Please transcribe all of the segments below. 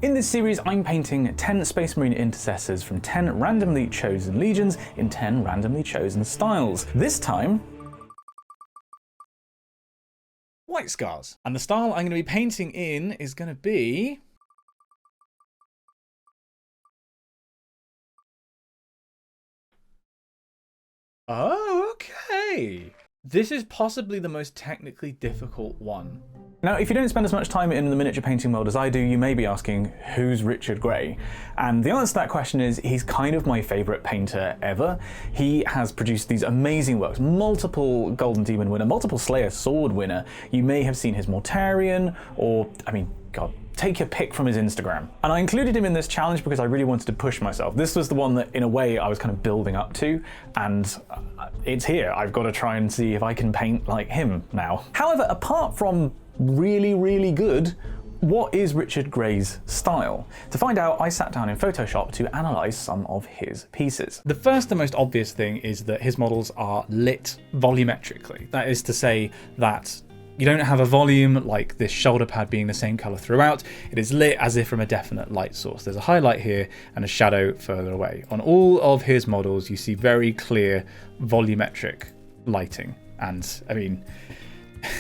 In this series, I'm painting 10 Space Marine intercessors from 10 randomly chosen legions in 10 randomly chosen styles. This time, White Scars. And the style I'm going to be painting in is going to be... Oh, okay. This is possibly the most technically difficult one. Now, if you don't spend as much time in the miniature painting world as I do, you may be asking, who's Richard Gray? And the answer to that question is, he's kind of my favorite painter ever. He has produced these amazing works, multiple Golden Demon winner, multiple Slayer Sword winner. You may have seen his Mortarion, or, I mean, God, take your pick from his Instagram. And I included him in this challenge because I really wanted to push myself. This was the one that, in a way, I was kind of building up to, and it's here. I've got to try and see if I can paint like him now. However, apart from really, really good, what is Richard Gray's style? To find out, I sat down in Photoshop to analyze some of his pieces. The first and most obvious thing is that his models are lit volumetrically. That is to say that you don't have a volume like this shoulder pad being the same color throughout. It is lit as if from a definite light source. There's a highlight here and a shadow further away. On all of his models, you see very clear volumetric lighting. And I mean,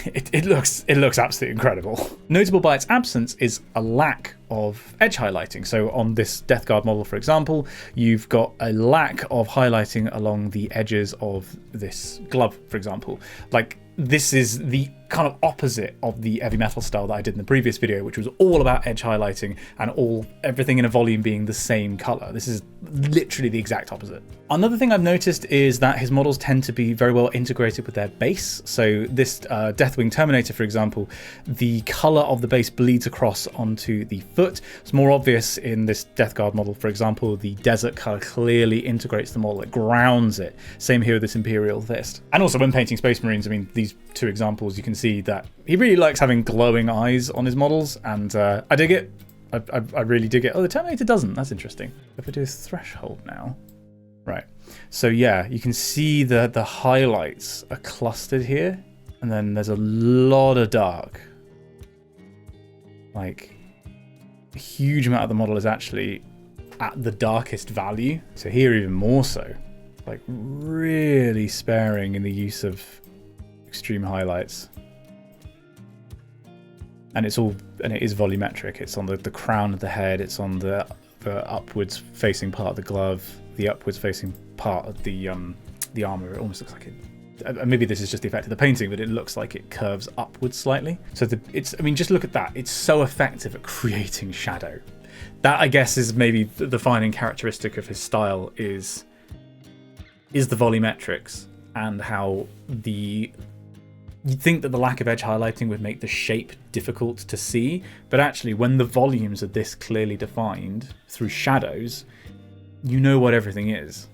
it looks absolutely incredible. Notable by its absence is a lack of edge highlighting. So on this Death Guard model, for example, you've got a lack of highlighting along the edges of this glove, for example. Like, this is the kind of opposite of the heavy metal style that I did in the previous video, which was all about edge highlighting and everything in a volume being the same color. This is literally the exact opposite. Another thing I've noticed is that his models tend to be very well integrated with their base. So this Deathwing Terminator, for example, the color of the base bleeds across onto the foot. It's more obvious in this Death Guard model, for example. The desert color clearly integrates the model, it grounds it. Same here with this Imperial Fist. And also when painting Space Marines, I mean, these two examples, you can see that he really likes having glowing eyes on his models, and I dig it. I really dig it. Oh, the Terminator doesn't. That's interesting. If I do a threshold now. Right. So yeah, you can see the highlights are clustered here, and then there's a lot of dark. Like, a huge amount of the model is actually at the darkest value. So here even more so. Like, really sparing in the use of extreme highlights. And it is volumetric. It's on the crown of the head, it's on the upwards facing part of the glove, the upwards facing part of the armor. It almost looks like it, maybe this is just the effect of the painting, but it looks like it curves upwards slightly. So I mean, just look at that. It's so effective at creating shadow. That, I guess, is maybe the defining characteristic of his style is the volumetrics, and how you'd think that the lack of edge highlighting would make the shape difficult to see, but actually when the volumes are this clearly defined through shadows, you know what everything is.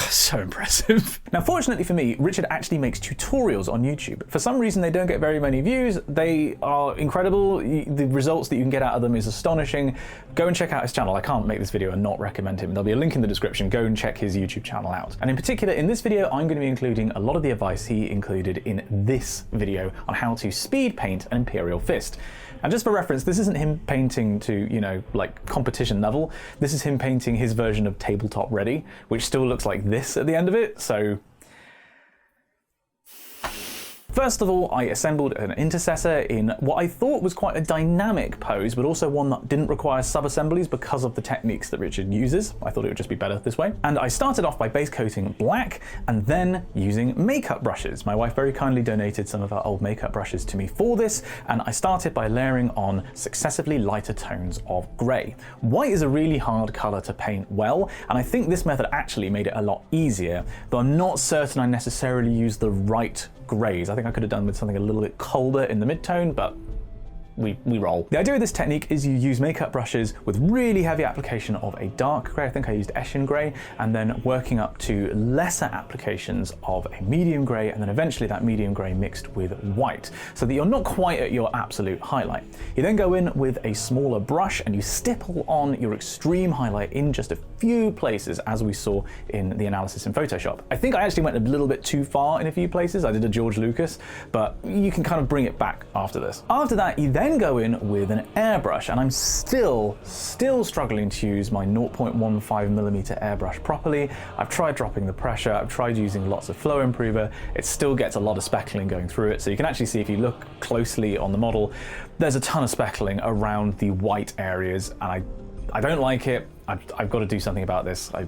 So impressive. Now, fortunately for me, Richard actually makes tutorials on YouTube. For some reason, they don't get very many views. They are incredible. The results that you can get out of them is astonishing. Go and check out his channel. I can't make this video and not recommend him. There'll be a link in the description. Go and check his YouTube channel out. And in particular, in this video, I'm going to be including a lot of the advice he included in this video on how to speed paint an Imperial Fist. And just for reference, this isn't him painting to, you know, like competition level. This is him painting his version of tabletop ready, which still looks like this at the end of it, so... First of all, I assembled an intercessor in what I thought was quite a dynamic pose, but also one that didn't require sub-assemblies because of the techniques that Richard uses. I thought it would just be better this way. And I started off by base coating black and then using makeup brushes. My wife very kindly donated some of her old makeup brushes to me for this, and I started by layering on successively lighter tones of grey. White is a really hard colour to paint well, and I think this method actually made it a lot easier, though I'm not certain I necessarily used the right greys. I think I could have done with something a little bit colder in the mid-tone, but we roll. The idea of this technique is you use makeup brushes with really heavy application of a dark grey. I think I used Eshin grey, and then working up to lesser applications of a medium grey, and then eventually that medium grey mixed with white, so that you're not quite at your absolute highlight. You then go in with a smaller brush and you stipple on your extreme highlight in just a few places, as we saw in the analysis in Photoshop. I think I actually went a little bit too far in a few places. I did a George Lucas, but you can kind of bring it back after this. After that, you then then go in with an airbrush, and I'm still struggling to use my 0.15mm airbrush properly. I've tried dropping the pressure, I've tried using lots of flow improver, it still gets a lot of speckling going through it, so you can actually see if you look closely on the model, there's a ton of speckling around the white areas, and I don't like it. I've got to do something about this. I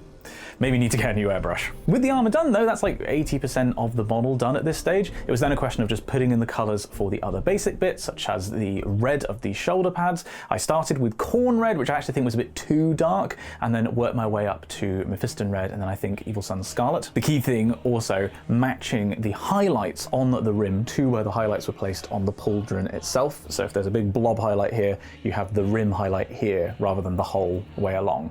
maybe need to get a new airbrush. With the armor done though, that's like 80% of the model done at this stage. It was then a question of just putting in the colors for the other basic bits, such as the red of the shoulder pads. I started with corn red, which I actually think was a bit too dark, and then worked my way up to Mephiston red, and then I think Evil Sun's Scarlet. The key thing also matching the highlights on the rim to where the highlights were placed on the pauldron itself. So if there's a big blob highlight here, you have the rim highlight here rather than the whole way along.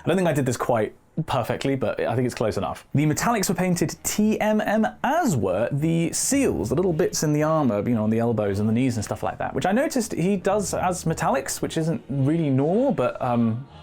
I don't think I did this quite perfectly, but I think it's close enough. The metallics were painted TMM, as were the seals, the little bits in the armor, you know, on the elbows and the knees and stuff like that, which I noticed he does as metallics, which isn't really normal, but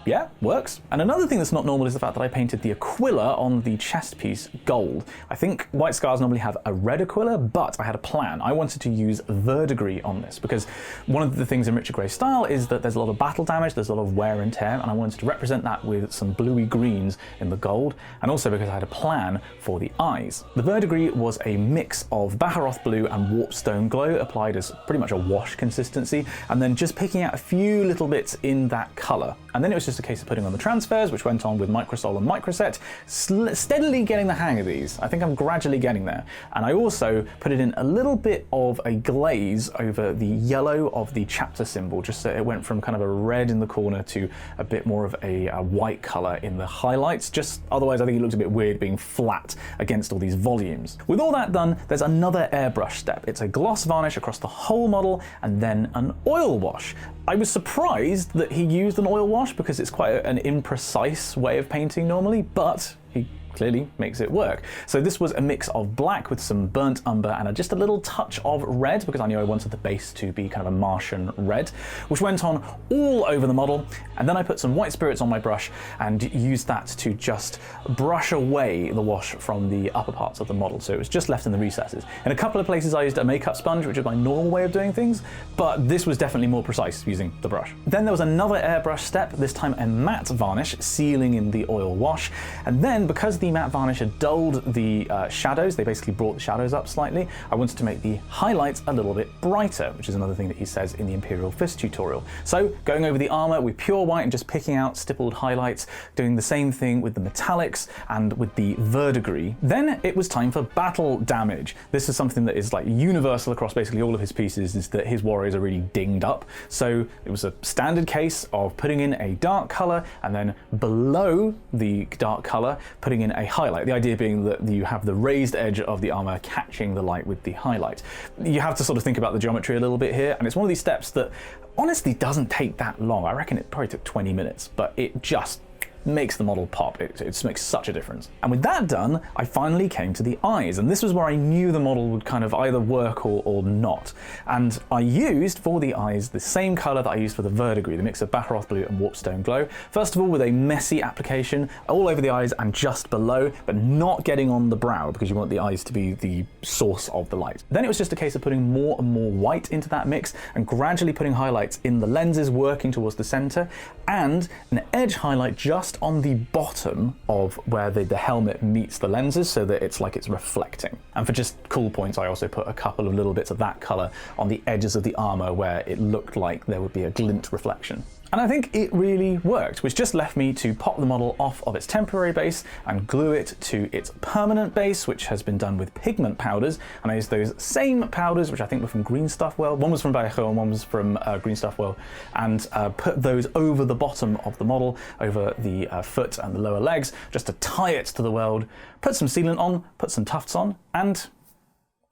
yeah, works. And another thing that's not normal is the fact that I painted the Aquila on the chest piece gold. I think White Scars normally have a red Aquila, but I had a plan. I wanted to use verdigris on this, because one of the things in Richard Gray's style is that there's a lot of battle damage, there's a lot of wear and tear, and I wanted to represent that with some bluey greens in the gold, and also because I had a plan for the eyes. The verdigris was a mix of Baharoth blue and Warpstone glow applied as pretty much a wash consistency, and then just picking out a few little bits in that color. And then it was just a case of putting on the transfers, which went on with Microsol and Microset, steadily getting the hang of these. I think I'm gradually getting there. And I also put it in a little bit of a glaze over the yellow of the chapter symbol, just so it went from kind of a red in the corner to a bit more of a white color in the highlights. Just otherwise I think it looks a bit weird being flat against all these volumes. With all that done, there's another airbrush step. It's a gloss varnish across the whole model and then an oil wash. I was surprised that he used an oil wash because it's quite an imprecise way of painting normally, but he clearly makes it work. So this was a mix of black with some burnt umber and just a little touch of red, because I knew I wanted the base to be kind of a Martian red, which went on all over the model. And then I put some white spirits on my brush and used that to just brush away the wash from the upper parts of the model. So it was just left in the recesses. In a couple of places I used a makeup sponge, which is my normal way of doing things, but this was definitely more precise using the brush. Then there was another airbrush step, this time a matte varnish, sealing in the oil wash. And then because the matte varnish had dulled the shadows, they basically brought the shadows up slightly, I wanted to make the highlights a little bit brighter, which is another thing that he says in the Imperial Fist tutorial. So going over the armor with pure white and just picking out stippled highlights, doing the same thing with the metallics and with the verdigris. Then it was time for battle damage. This is something that is like universal across basically all of his pieces, is that his warriors are really dinged up. So it was a standard case of putting in a dark color and then below the dark color putting in a highlight. The idea being that you have the raised edge of the armor catching the light with the highlight. You have to sort of think about the geometry a little bit here, and it's one of these steps that honestly doesn't take that long. I reckon it probably took 20 minutes, but it just makes the model pop. It makes such a difference. And with that done, I finally came to the eyes, and this was where I knew the model would kind of either work or not. And I used for the eyes the same color that I used for the verdigris, the mix of Baharoth blue and Warpstone glow. First of all, with a messy application all over the eyes and just below, but not getting on the brow, because you want the eyes to be the source of the light. Then it was just a case of putting more and more white into that mix and gradually putting highlights in the lenses working towards the center, and an edge highlight just on the bottom of where the helmet meets the lenses, so that it's like it's reflecting. And for just cool points, I also put a couple of little bits of that color on the edges of the armor where it looked like there would be a glint reflection. And I think it really worked, which just left me to pop the model off of its temporary base and glue it to its permanent base, which has been done with pigment powders. And I used those same powders, which I think were from Green Stuffwell. One was from Vallejo and one was from Green Stuffwell, and put those over the bottom of the model, over the foot and the lower legs, just to tie it to the weld, put some sealant on, put some tufts on, and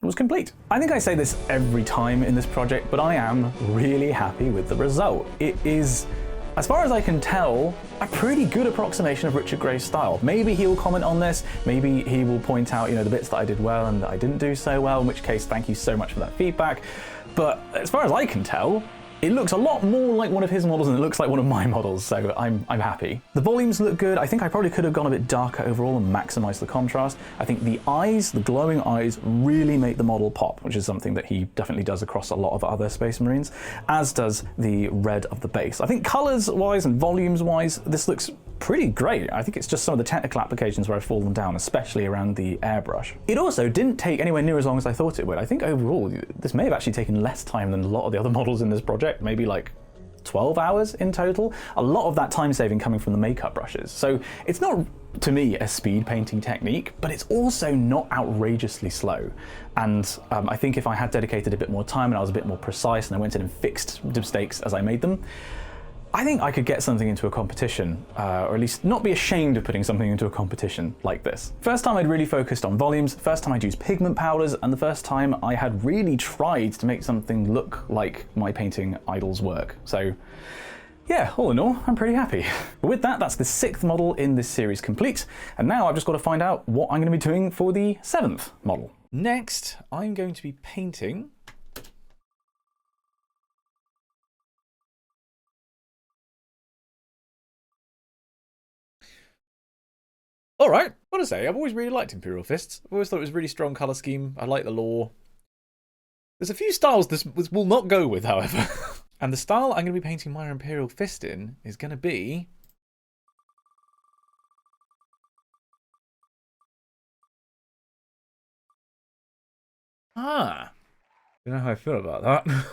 it was complete. I think I say this every time in this project, but I am really happy with the result. It is, as far as I can tell, a pretty good approximation of Richard Gray's style. Maybe he will comment on this, maybe he will point out, the bits that I did well and that I didn't do so well, in which case, thank you so much for that feedback. But as far as I can tell, It looks a lot more like one of his models than it looks like one of my models, so I'm happy. The volumes look good. I think I probably could have gone a bit darker overall and maximized the contrast. I think the eyes, the glowing eyes, really make the model pop, which is something that he definitely does across a lot of other Space Marines, as does the red of the base. I think colors-wise and volumes-wise, this looks pretty great. I think it's just some of the technical applications where I've fallen down, especially around the airbrush. It also didn't take anywhere near as long as I thought it would. I think overall, this may have actually taken less time than a lot of the other models in this project, maybe like 12 hours in total. A lot of that time saving coming from the makeup brushes. So it's not, to me, a speed painting technique, but it's also not outrageously slow. And I think if I had dedicated a bit more time and I was a bit more precise and I went in and fixed mistakes as I made them, I think I could get something into a competition, or at least not be ashamed of putting something into a competition like this. First time I'd really focused on volumes, first time I'd used pigment powders, and the first time I had really tried to make something look like my painting idol's work. So yeah, all in all, I'm pretty happy. But with that, that's the 6th model in this series complete, and now I've just got to find out what I'm going to be doing for the 7th model. Next, I'm going to be painting all right, what to say, I've always really liked Imperial Fists. I've always thought it was a really strong colour scheme. I like the lore. There's a few styles this will not go with, however. And the style I'm going to be painting my Imperial Fist in is going to be... I don't know how I feel about that.